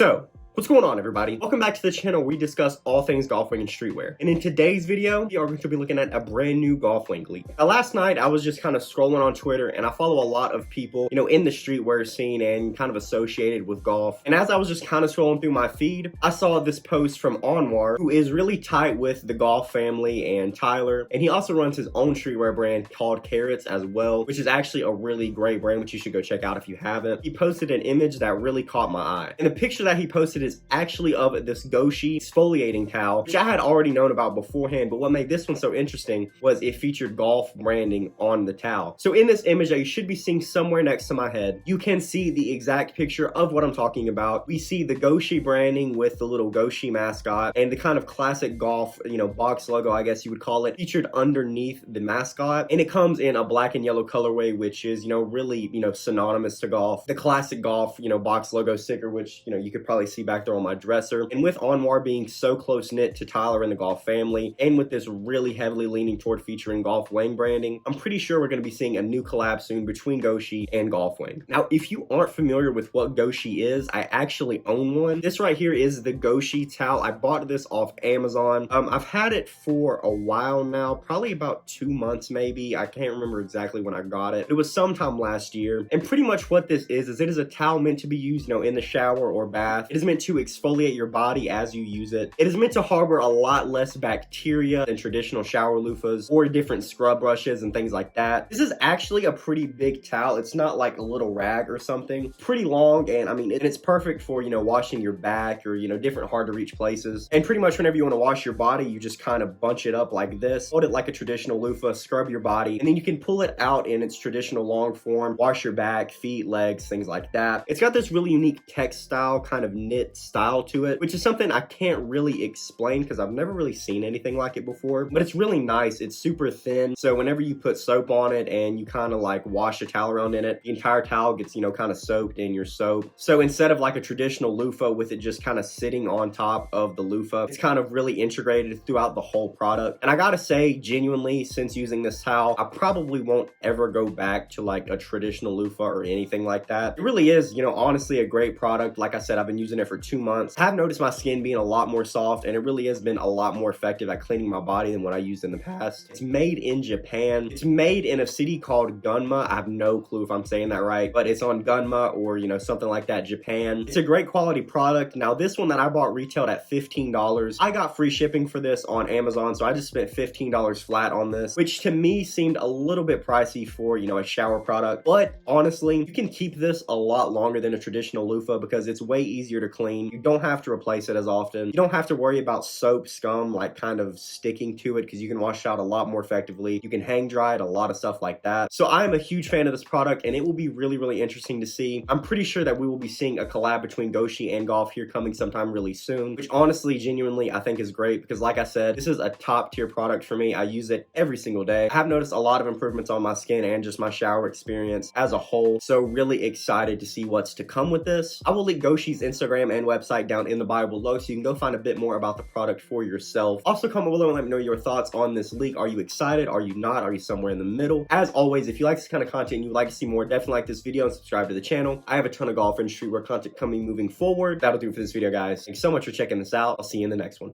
So, what's going on, everybody? Welcome back to the channel where we discuss all things golf wing and streetwear. And in today's video, we are going to be looking at a brand new golf wing leak. Now, last night, I was just kind of scrolling on Twitter, and I follow a lot of people, in the streetwear scene and kind of associated with golf. And as I was just kind of scrolling through my feed, I saw this post from Anwar, who is really tight with the golf family and Tyler. And he also runs his own streetwear brand called Carrots as well, which is actually a really great brand, which you should go check out if you haven't. He posted an image that really caught my eye. And the picture that he posted is actually of this Goshi exfoliating towel, which I had already known about beforehand, but what made this one so interesting was it featured golf branding on the towel. So in this image that you should be seeing somewhere next to my head, you can see the exact picture of what I'm talking about. We see the Goshi branding with the little Goshi mascot and the kind of classic golf, box logo, I guess you would call it, featured underneath the mascot. And it comes in a black and yellow colorway, which is, really, synonymous to golf. The classic golf, box logo sticker, which, you could probably see back there on my dresser. And with Anwar being so close knit to Tyler and the golf family, and with this really heavily leaning toward featuring Golf Wang branding, I'm pretty sure we're going to be seeing a new collab soon between Goshi and Golf Wang. Now, if you aren't familiar with what Goshi is, I actually own one. This right here is the Goshi towel. I bought this off Amazon. I've had it for a while now, probably about 2 months maybe. I can't remember exactly when I got it. It was sometime last year. And pretty much what this is it is a towel meant to be used, in the shower or bath. It is meant to exfoliate your body as you use it. It is meant to harbor a lot less bacteria than traditional shower loofahs or different scrub brushes and things like that. This is actually a pretty big towel. It's not like a little rag or something. It's pretty long, and it's perfect for, washing your back or, different hard to reach places. And pretty much whenever you want to wash your body, you just kind of bunch it up like this, hold it like a traditional loofah, scrub your body, and then you can pull it out in its traditional long form, wash your back, feet, legs, things like that. It's got this really unique textile kind of knit style to it, which is something I can't really explain because I've never really seen anything like it before, but it's really nice. It's super thin, so whenever you put soap on it and you kind of like wash a towel around in it, the entire towel gets, kind of soaked in your soap. So instead of like a traditional loofah with it just kind of sitting on top of the loofah, it's kind of really integrated throughout the whole product. And I gotta say, genuinely, since using this towel, I probably won't ever go back to like a traditional loofah or anything like that. It really is, honestly a great product. Like I said, I've been using it for 2 months. I have noticed my skin being a lot more soft, and it really has been a lot more effective at cleaning my body than what I used in the past. It's made in Japan. It's made in a city called Gunma. I have no clue if I'm saying that right, but it's on Gunma or, something like that, Japan. It's a great quality product. Now, this one that I bought retailed at $15. I got free shipping for this on Amazon, so I just spent $15 flat on this, which to me seemed a little bit pricey for, a shower product. But honestly, you can keep this a lot longer than a traditional loofah because it's way easier to clean. You don't have to replace it as often. You don't have to worry about soap scum like kind of sticking to it because you can wash it out a lot more effectively. You can hang dry it, a lot of stuff like that. So I am a huge fan of this product, and it will be really, really interesting to see. I'm pretty sure that we will be seeing a collab between Goshi and Golf here coming sometime really soon, which honestly, genuinely, I think is great because like I said, this is a top tier product for me. I use it every single day. I have noticed a lot of improvements on my skin and just my shower experience as a whole. So really excited to see what's to come with this. I will link Goshi's Instagram and website down in the bio below so you can go find a bit more about the product for yourself. Also, comment below and let me know your thoughts on this leak. Are you excited? Are you not? Are you somewhere in the middle? As always, if you like this kind of content and you'd like to see more, definitely like this video and subscribe to the channel. I have a ton of golf and streetwear content coming moving forward. That'll do it for this video, guys. Thanks so much for checking this out. I'll see you in the next one.